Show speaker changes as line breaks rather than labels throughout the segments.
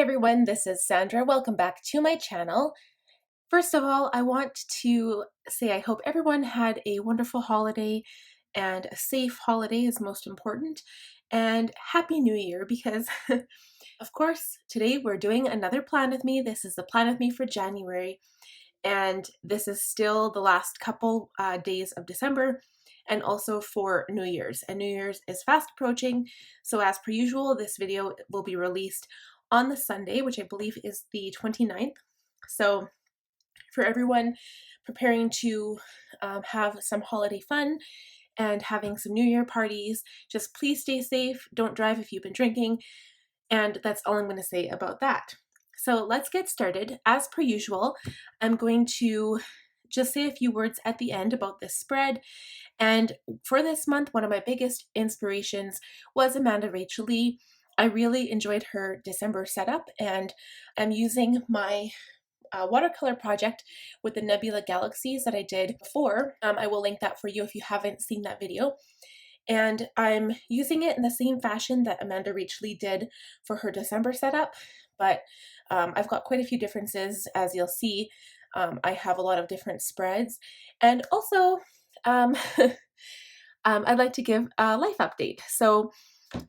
everyone, this is Sandra. Welcome back to my channel. First of all, I want to say I hope everyone had a wonderful holiday and a safe holiday is most important, and Happy New Year because of course today we're doing another plan with me. This is the plan with me for January, and this is still the last couple days of December and also for New Year's. And New Year's is fast approaching, so as per usual, this video will be released on the Sunday, which I believe is the 29th. So for everyone preparing to have some holiday fun and having some New Year parties, just please stay safe, don't drive if you've been drinking, and that's all I'm going to say about that. So let's get started. As per usual, I'm going to just say a few words at the end about this spread. And for this month, one of my biggest inspirations was RachLee. I really enjoyed her December setup, and I'm using my watercolor project with the Nebula Galaxies that I did before. I will link that for you if you haven't seen that video. And I'm using it in the same fashion that RachLee did for her December setup, but I've got quite a few differences, as you'll see. I have a lot of different spreads, and also I'd like to give a life update. So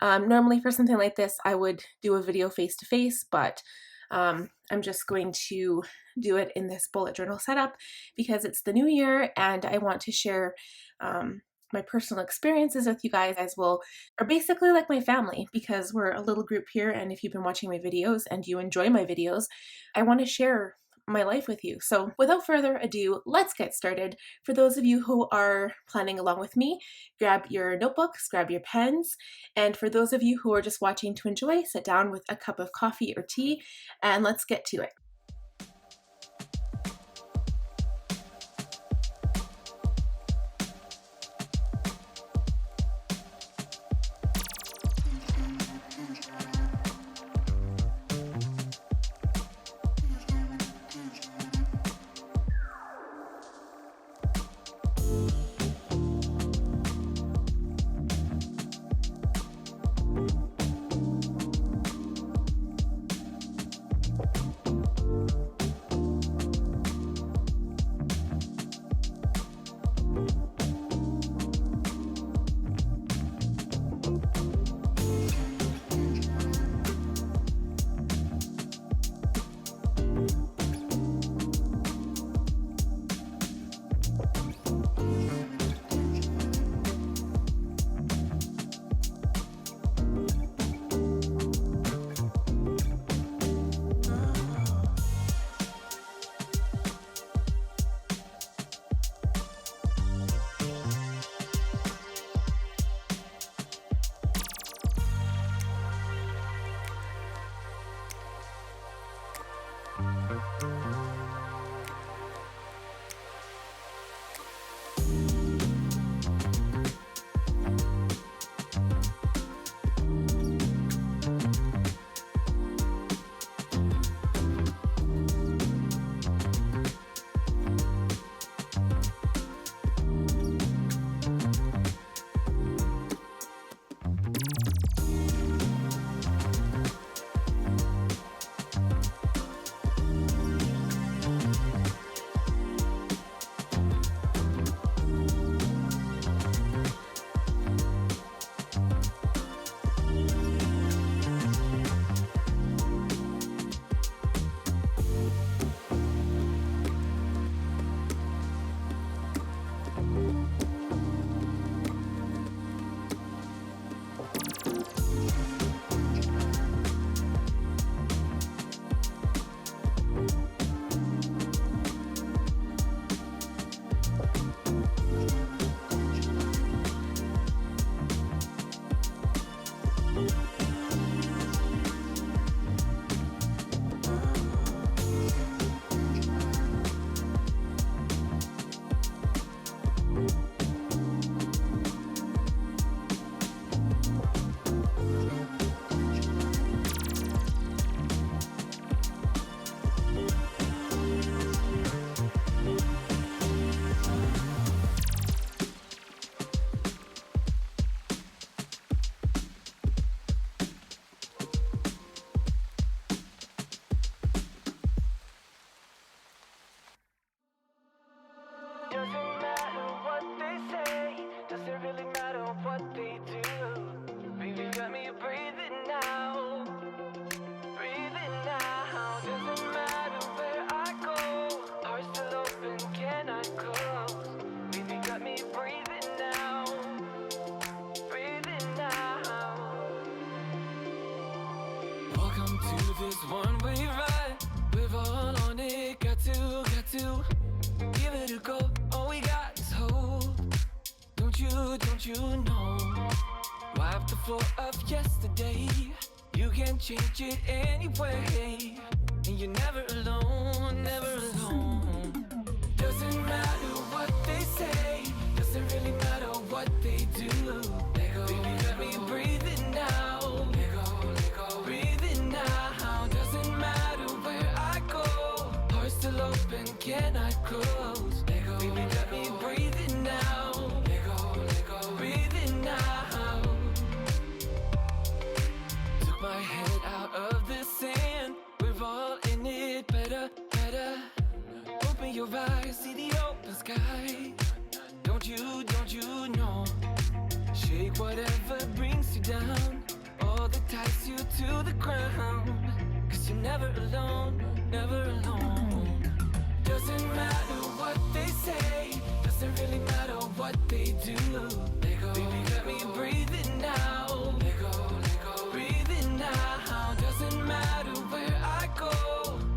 normally for something like this, I would do a video face-to-face, but I'm just going to do it in this bullet journal setup because it's the new year and I want to share my personal experiences with you guys, as well, are basically like my family because we're a little group here, and if you've been watching my videos and you enjoy my videos, I want to share my life with you. So without further ado, let's get started. For those of you who are planning along with me, grab your notebooks, grab your pens, and for those of you who are just watching to enjoy, sit down with a cup of coffee or tea, and let's get to it.
to this one-way ride. We're all on it, got to give it a go. All we got is hope. Don't you know? Wipe the floor of yesterday. You can change it anyway. And you're never alone, never alone. Doesn't matter what they say, doesn't really matter what they do. Let go, baby, let me breathe it now. Let go, breathe it now. Doesn't matter where I go, heart still open, cannot close. Let go, baby, let me breathe it now. Let go, breathe it now. Took my head out of the sand. We're all in it, better. Open your eyes, see the open sky. Don't you know? Shake whatever brings you down, all that ties you to the ground. Cause you're never alone, never alone. Doesn't matter what they say, doesn't really matter what they do. Let go, baby, let me breathe it now. Let go, breathe it now. Doesn't matter where I go,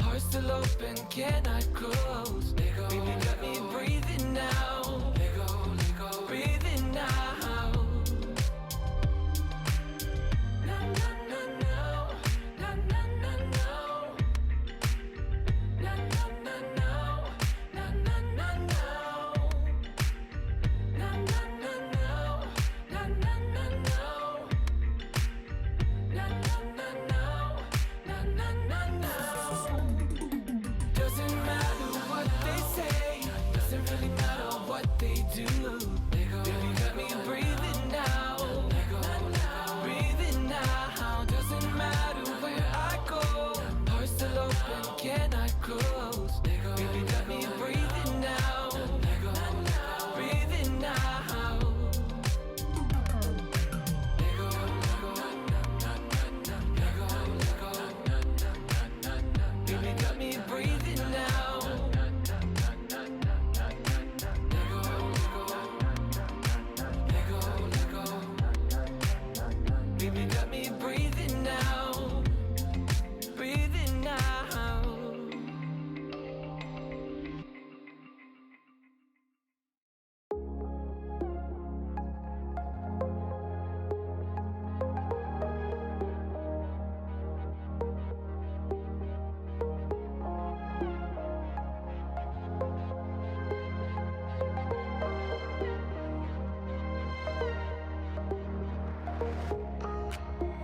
heart still open, cannot close. Let go, baby, let me breathe it now. Let go, breathe it now. Na na na no, na na na no, na na na no, na na na no, na na na no, na na na no, na na na no, na na na no. Doesn't matter what they say, doesn't really matter what they do. Baby, let me breathe it now. Breathe it now. Doesn't matter where I go, heart still open, cannot close. Baby, let me breathe it now. Breathe it now. Baby, let me breathe it now. Baby, let me breathe it now. Breathe it now.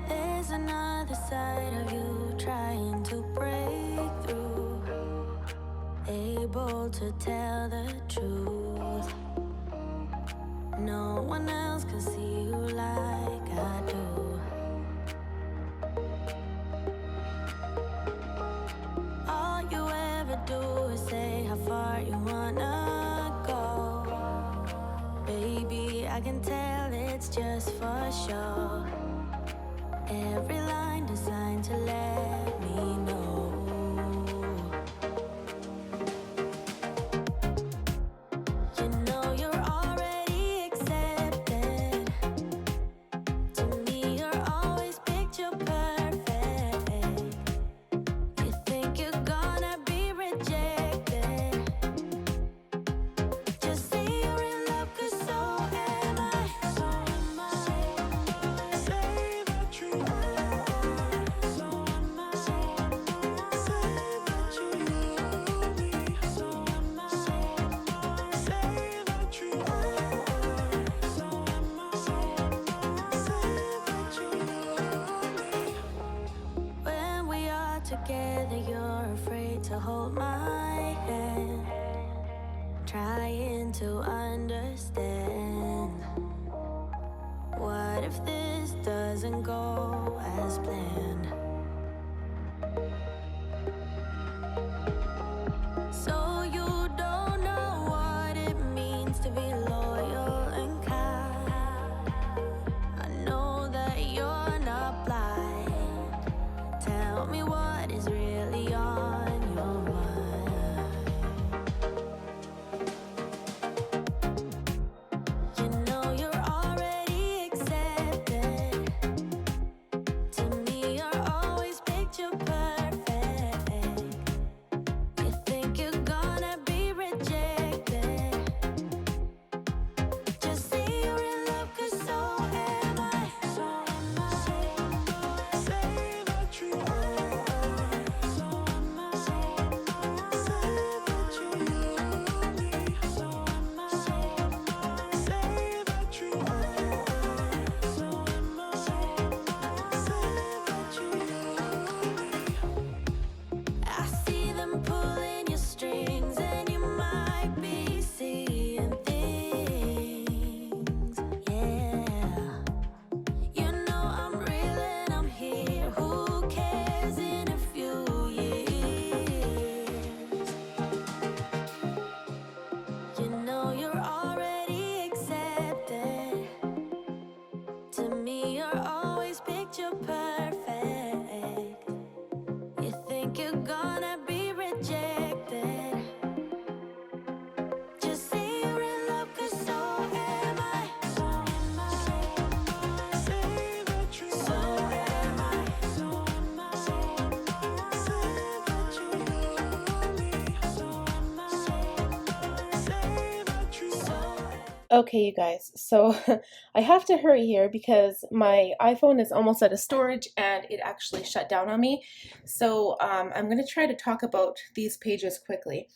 There's another side of you trying to break through, able to tell the truth. No one else can see you like I do. All you ever do is say how far you wanna go. Baby, I can tell it's just for show. Every line designed to let me know. You know you're already accepted. To me, you're always picture perfect. You think you're gonna be rejected. Just say you're in love, 'cause so am I. So am I. Say that you are. So am I. Say that you love me. So am I. Say that you are. So am I. Say that you love me. When we are together, you're afraid to hold my hand, trying to understand. What if this doesn't go as planned? So you don't know what it means to be loyal and kind. I know that you're not blind. Tell me what is really on your mind. You know you're already accepted. To me, you're always picture pulling your strings, and you might be seeing things. Yeah. You know I'm real and I'm here. Who cares in a few years? You know you're already accepted. To me, you're always picture perfect. You think you're gonna be rejected. Just say you're in love, 'cause so am I. So am I. Say that you so am I. So am I. Say that you love me. So am I. Say that you so am I.
Okay, you guys, so I have to hurry here because my iPhone is almost out of storage and it actually shut down on me. So I'm going to try to talk about these pages quickly.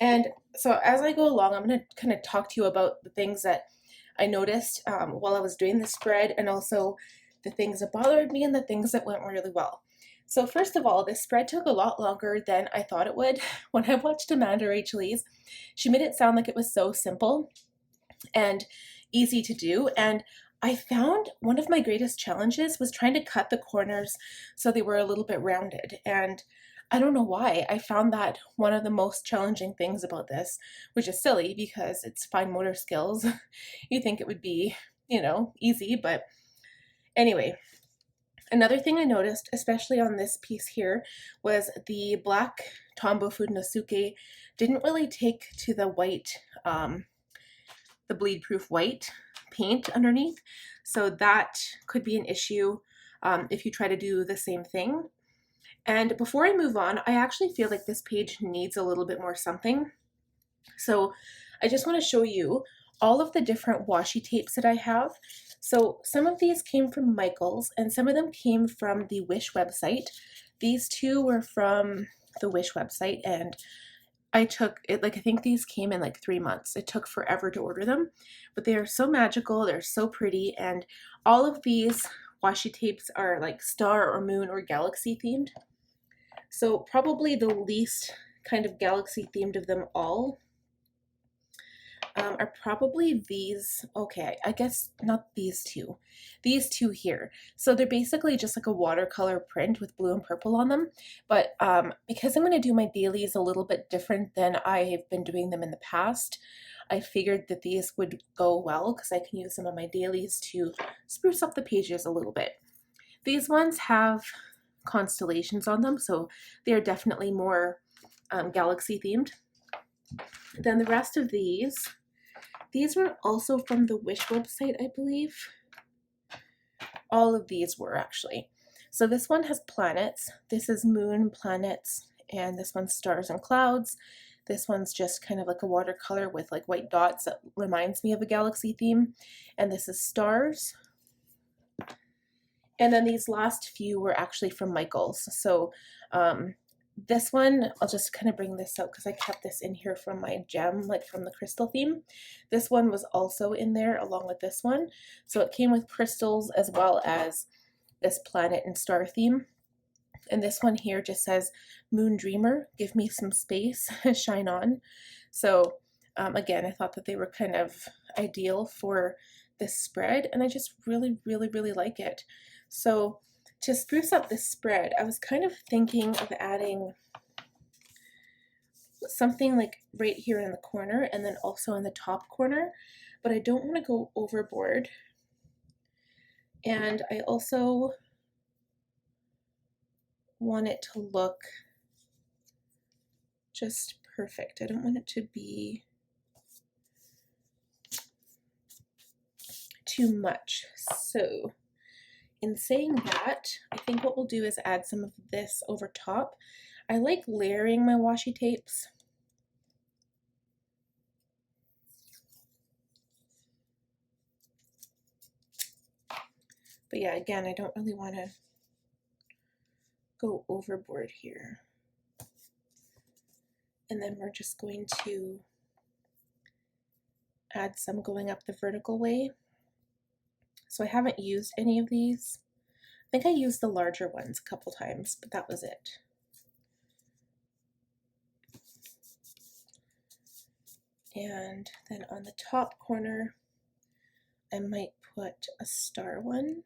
And so as I go along, I'm going to kind of talk to you about the things that I noticed while I was doing the spread, and also the things that bothered me and the things that went really well. So first of all, this spread took a lot longer than I thought it would. When I watched Amanda RachLee's, she made it sound like it was so simple and easy to do. And I found one of my greatest challenges was trying to cut the corners so they were a little bit rounded. And I don't know why. I found that one of the most challenging things about this, which is silly because it's fine motor skills. You think it would be, easy, but anyway. Another thing I noticed, especially on this piece here, was the black Tombow Food Nosuke didn't really take to the white, the bleed proof white paint underneath. So that could be an issue if you try to do the same thing. And before I move on, I actually feel like this page needs a little bit more something. So I just want to show you all of the different washi tapes that I have. So some of these came from Michael's and some of them came from the Wish website. These two were from the Wish website, and I took it, I think these came in 3 months. It took forever to order them, but they are so magical, they're so pretty, and all of these washi tapes are star or moon or galaxy themed. So probably the least kind of galaxy themed of them all are probably these. Okay, I guess not these two. These two here. So they're basically just like a watercolor print with blue and purple on them. But because I'm going to do my dailies a little bit different than I have been doing them in the past, I figured that these would go well because I can use some of my dailies to spruce up the pages a little bit. These ones have constellations on them, so they are definitely more galaxy themed. Then the rest of these were also from the Wish website, I believe. All of these were actually. So this one has planets, this is moon, planets, and this one's stars and clouds. This one's just kind of like a watercolor with white dots that reminds me of a galaxy theme. And this is stars. And then these last few were actually from Michael's. So this one, I'll just kind of bring this out because I kept this in here from my gem, from the crystal theme. This one was also in there along with this one. So it came with crystals as well as this planet and star theme. And this one here just says, Moon Dreamer, give me some space, shine on. So again, I thought that they were kind of ideal for this spread, and I just really, really, really like it. So to spruce up this spread, I was kind of thinking of adding something right here in the corner and then also in the top corner, but I don't want to go overboard. And I also want it to look just perfect. I don't want it to be too much. So in saying that, I think what we'll do is add some of this over top. I like layering my washi tapes. But yeah, again, I don't really want to go overboard here. And then we're just going to add some going up the vertical way. So I haven't used any of these. I think I used the larger ones a couple times, but that was it. And then on the top corner, I might put a star one.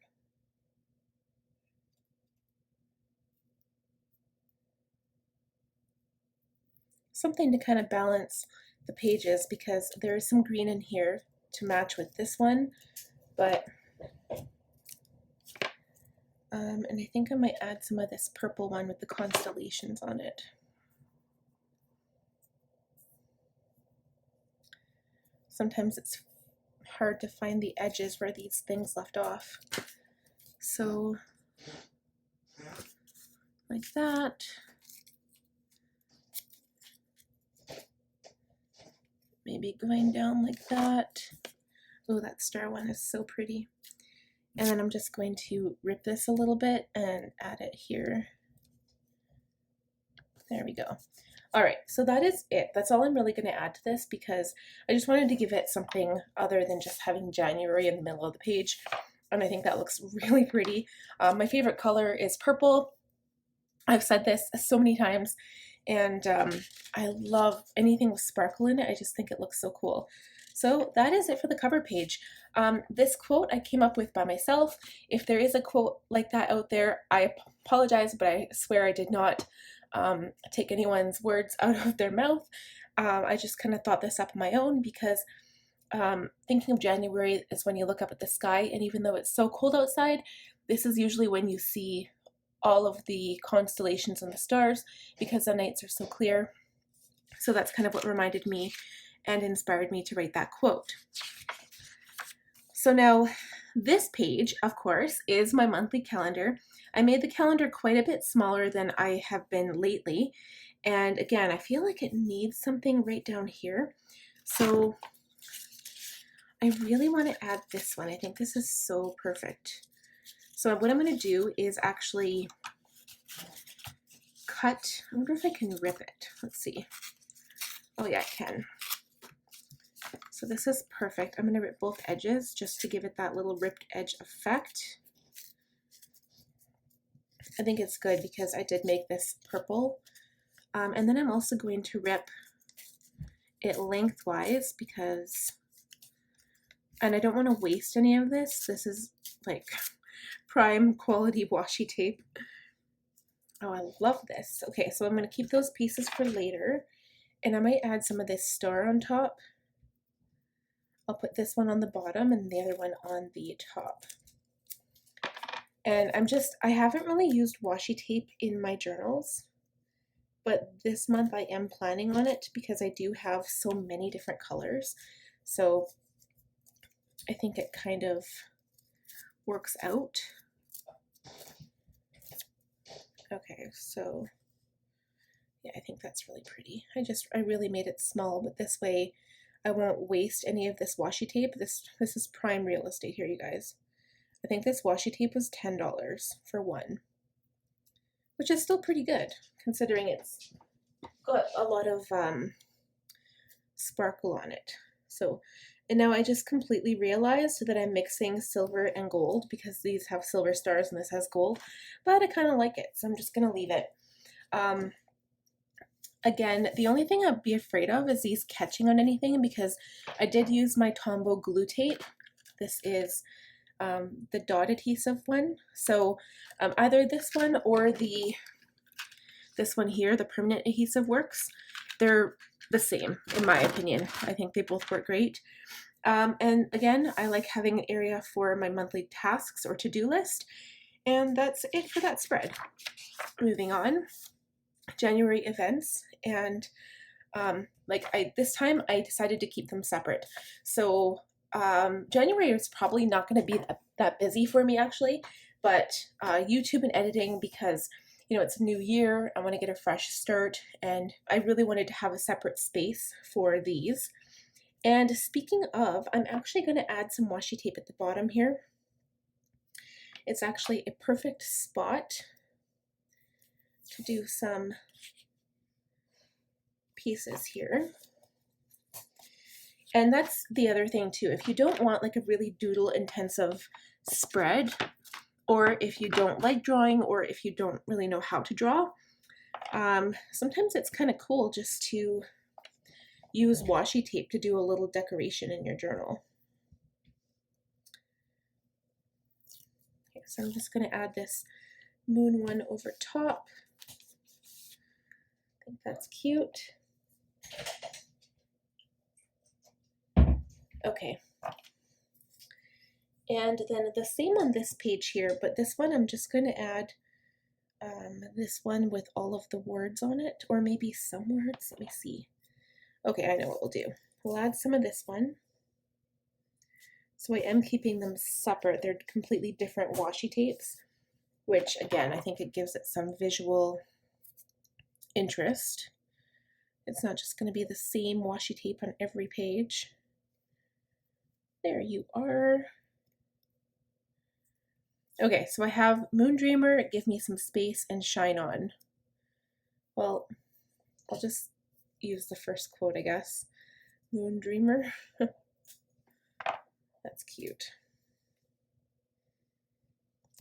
Something to kind of balance the pages, because there is some green in here to match with this one, but and I think I might add some of this purple one with the constellations on it. Sometimes it's hard to find the edges where these things left off. So like that. Maybe going down like that. Oh, that star one is so pretty. And then I'm just going to rip this a little bit and add it here. There we go. All right, so that is it. That's all I'm really going to add to this, because I just wanted to give it something other than just having January in the middle of the page. And I think that looks really pretty. My favorite color is purple. I've said this so many times, and I love anything with sparkle in it. I just think it looks so cool. So that is it for the cover page. This quote I came up with by myself. If there is a quote like that out there, I apologize, but I swear I did not take anyone's words out of their mouth. I just kind of thought this up on my own, because thinking of January is when you look up at the sky, and even though it's so cold outside, this is usually when you see all of the constellations and the stars, because the nights are so clear. So that's kind of what reminded me and inspired me to write that quote. So now this page, of course, is my monthly calendar. I made the calendar quite a bit smaller than I have been lately. And again, I feel like it needs something right down here. So I really want to add this one. I think this is so perfect. So what I'm going to do is actually cut. I wonder if I can rip it. Let's see. Oh yeah, I can. So this is perfect. I'm going to rip both edges just to give it that little ripped edge effect. I think it's good because I did make this purple. And then I'm also going to rip it lengthwise, because, and I don't want to waste any of this. This is like prime quality washi tape. Oh, I love this. Okay, so I'm going to keep those pieces for later, and I might add some of this star on top. I'll put this one on the bottom and the other one on the top. And I haven't really used washi tape in my journals, but this month I am planning on it because I do have so many different colors. So I think it kind of works out. Okay, so yeah, I think that's really pretty. I really made it small, but this way I won't waste any of this washi tape. This is prime real estate here, you guys. I think this washi tape was $10 for one, which is still pretty good considering it's got a lot of sparkle on it. So, and now I just completely realized that I'm mixing silver and gold, because these have silver stars and this has gold, but I kind of like it, so I'm just gonna leave it. Again, the only thing I'd be afraid of is these catching on anything, because I did use my Tombow glue tape. This is the dot adhesive one. So either this one or this one here, the permanent adhesive works. They're the same in my opinion. I think they both work great. And again, I like having an area for my monthly tasks or to-do list. And that's it for that spread. Moving on. January events, and this time I decided to keep them separate. So January is probably not going to be that busy for me actually, but YouTube and editing, because you know it's a new year, I want to get a fresh start, and I really wanted to have a separate space for these. And speaking of, I'm actually going to add some washi tape at the bottom here. It's actually a perfect spot to do some pieces here. And that's the other thing too. If you don't want like a really doodle intensive spread, or if you don't like drawing, or if you don't really know how to draw, sometimes it's kind of cool just to use washi tape to do a little decoration in your journal. Okay, so I'm just going to add this moon one over top. I think that's cute. Okay. And then the same on this page here, but this one I'm just going to add this one with all of the words on it, or maybe some words. Let me see. Okay, I know what we'll do. We'll add some of this one. So I am keeping them separate. They're completely different washi tapes, which again, I think it gives it some visual interest. It's not just going to be the same washi tape on every page. There you are. Okay, so I have Moon Dreamer, Give Me Some Space, and Shine On. Well, I'll just use the first quote, I guess. Moon Dreamer. That's cute.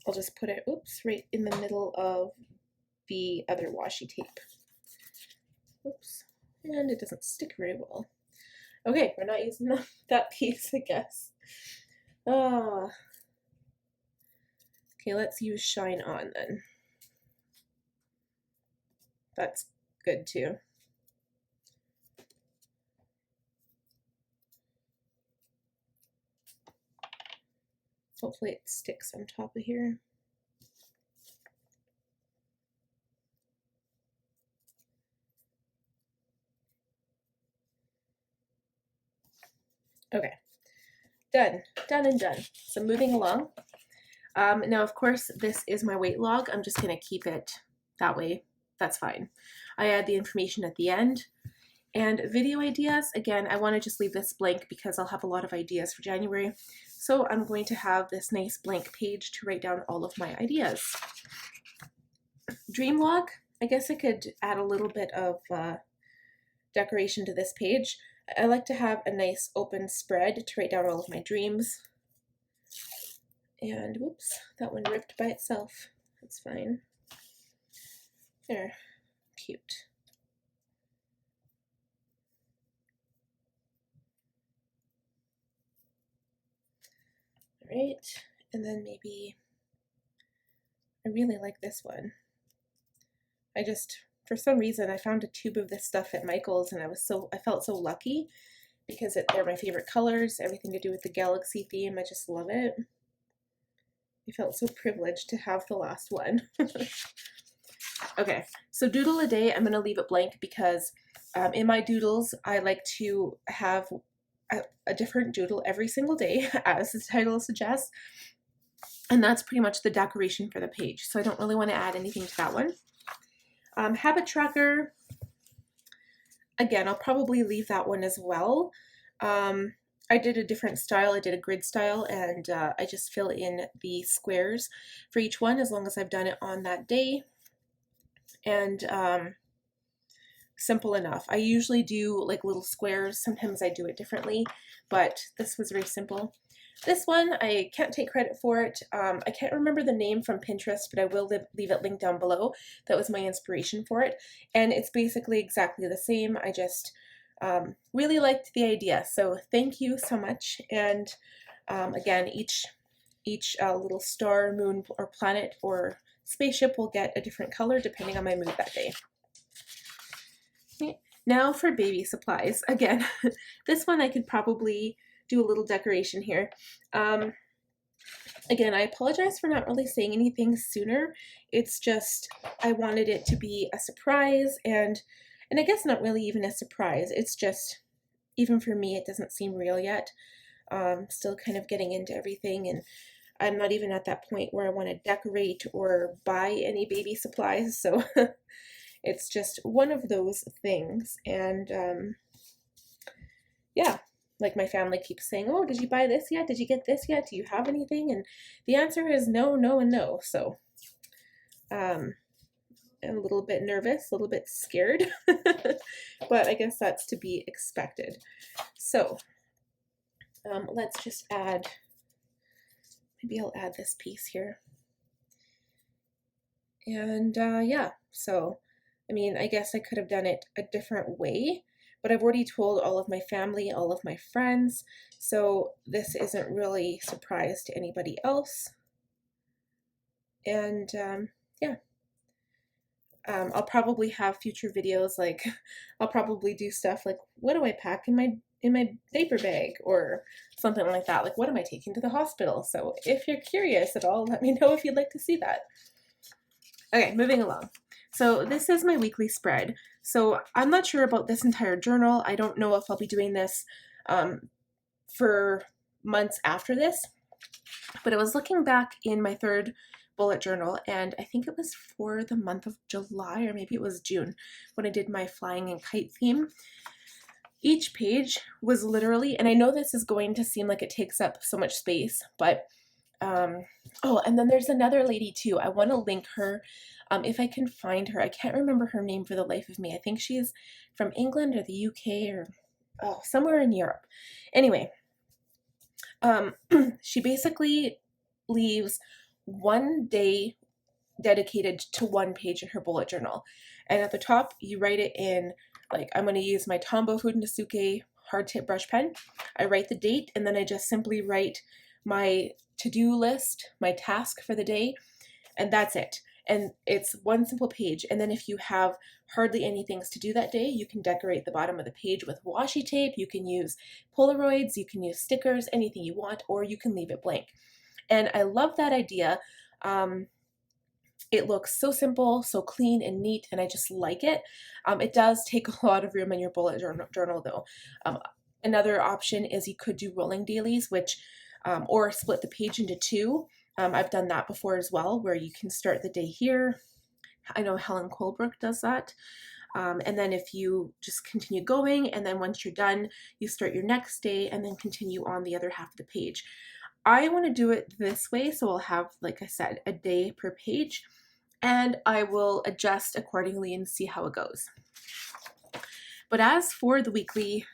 I'll just put it, oops, right in the middle of the other washi tape. Oops, and it doesn't stick very well. Okay, we're not using that piece, I guess. Okay, let's use Shine On then. That's good too. Hopefully it sticks on top of here. Okay, done and done. So moving along. Now, of course, this is my weight log. I'm just going to keep it that way. That's fine. I add the information at the end. And video ideas, again, I want to just leave this blank because I'll have a lot of ideas for January. So I'm going to have this nice blank page to write down all of my ideas. Dream log, I guess I could add a little bit of decoration to this page. I like to have a nice open spread to write down all of my dreams. And whoops, that one ripped by itself. That's fine. There, cute. All right, and then maybe, I really like this one. For some reason, I found a tube of this stuff at Michael's and I felt so lucky because they're my favorite colors, everything to do with the galaxy theme. I just love it. I felt so privileged to have the last one. Okay, so doodle a day, I'm going to leave it blank because in my doodles, I like to have a different doodle every single day, as the title suggests. And that's pretty much the decoration for the page. So I don't really want to add anything to that one. Habit tracker, again, I'll probably leave that one as well. I did a different style. I did a grid style, and I just fill in the squares for each one as long as I've done it on that day. And simple enough. I usually do like little squares. Sometimes I do it differently, but this was very simple. This one, I can't take credit for it. I can't remember the name from Pinterest, but I will leave it linked down below. That was my inspiration for it. And it's basically exactly the same. I just really liked the idea. So thank you so much. And again, each little star, moon, or planet, or spaceship will get a different color depending on my mood that day. Okay. Now for baby supplies. Again, this one I could probably do a little decoration here. Again, I apologize for not really saying anything sooner. It's just I wanted it to be a surprise, and I guess not really even a surprise. It's just, even for me, it doesn't seem real yet. Still kind of getting into everything, and I'm not even at that point where I want to decorate or buy any baby supplies, so it's just one of those things. And yeah, like my family keeps saying, oh, did you buy this yet? Did you get this yet? Do you have anything? And the answer is no, no, and no. So I'm a little bit nervous, a little bit scared, but I guess that's to be expected. So let's just add, maybe I'll add this piece here. And yeah, so I mean, I guess I could have done it a different way, but I've already told all of my family, all of my friends, so this isn't really a surprise to anybody else. And yeah. I'll probably have future videos, like I'll probably do stuff like, what do I pack in my diaper bag, or something like that, like what am I taking to the hospital? So if you're curious at all, let me know if you'd like to see that. Okay, moving along. So this is my weekly spread. So I'm not sure about this entire journal. I don't know if I'll be doing this for months after this, but I was looking back in my third bullet journal, and I think it was for the month of July, or maybe it was June, when I did my flying and kite theme. Each page was literally, and I know this is going to seem like it takes up so much space, but oh, and then there's another lady too. I want to link her if I can find her. I can't remember her name for the life of me. I think she's from England or the UK, or somewhere in Europe. Anyway, she basically leaves one day dedicated to one page in her bullet journal. And at the top, you write it in, like, I'm going to use my Tombow Fudenosuke hard tip brush pen. I write the date, and then I just simply write my to-do list, my task for the day, and that's it. And it's one simple page. And then if you have hardly any things to do that day, you can decorate the bottom of the page with washi tape, you can use Polaroids, you can use stickers, anything you want, or you can leave it blank. And I love that idea. It looks so simple, so clean and neat, and I just like it. It does take a lot of room in your bullet journal though. Another option is you could do rolling dailies, which or split the page into two. I've done that before as well, where you can start the day here. I know Helen Colebrook does that. And then if you just continue going, and then once you're done, you start your next day and then continue on the other half of the page. I want to do it this way, so I'll have, like I said, a day per page, and I will adjust accordingly and see how it goes. But as for the weekly,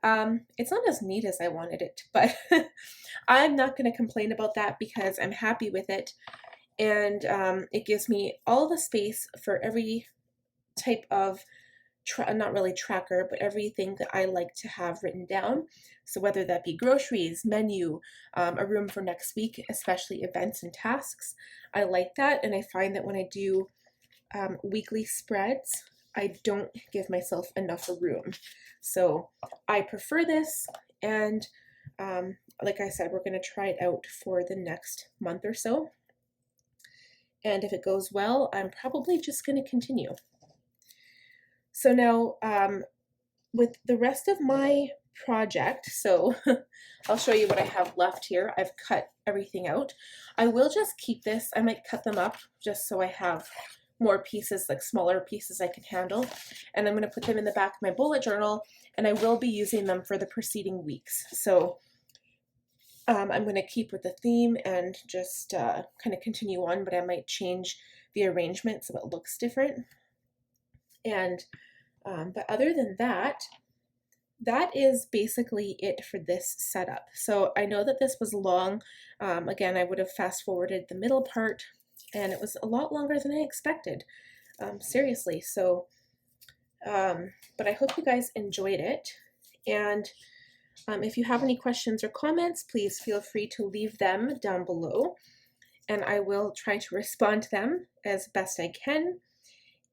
it's not as neat as I wanted it, but I'm not going to complain about that because I'm happy with it, and it gives me all the space for every type of not really tracker, but everything that I like to have written down. So whether that be groceries, menu, a room for next week, especially events and tasks, I like that. And I find that when I do weekly spreads, I don't give myself enough room. So I prefer this, and like I said, we're going to try it out for the next month or so. And if it goes well, I'm probably just going to continue. So now with the rest of my project, so I'll show you what I have left here. I've cut everything out. I will just keep this. I might cut them up just so I have more pieces, like smaller pieces I can handle. And I'm going to put them in the back of my bullet journal, and I will be using them for the preceding weeks. So I'm going to keep with the theme and just kind of continue on, but I might change the arrangement so it looks different. And but other than that, that is basically it for this setup. So I know that this was long. Again, I would have fast forwarded the middle part, and it was a lot longer than I expected. Seriously. So, but I hope you guys enjoyed it. And if you have any questions or comments, please feel free to leave them down below, and I will try to respond to them as best I can.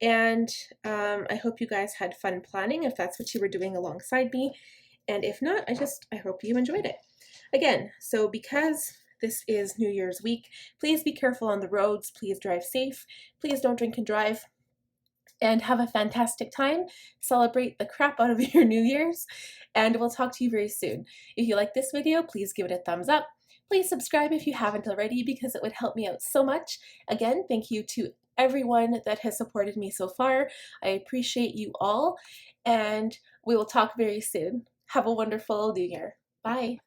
And I hope you guys had fun planning if that's what you were doing alongside me. And if not, I hope you enjoyed it. Again, so because this is New Year's week, please be careful on the roads. Please drive safe. Please don't drink and drive. And have a fantastic time. Celebrate the crap out of your New Year's. And we'll talk to you very soon. If you like this video, please give it a thumbs up. Please subscribe if you haven't already, because it would help me out so much. Again, thank you to everyone that has supported me so far. I appreciate you all, and we will talk very soon. Have a wonderful New Year. Bye.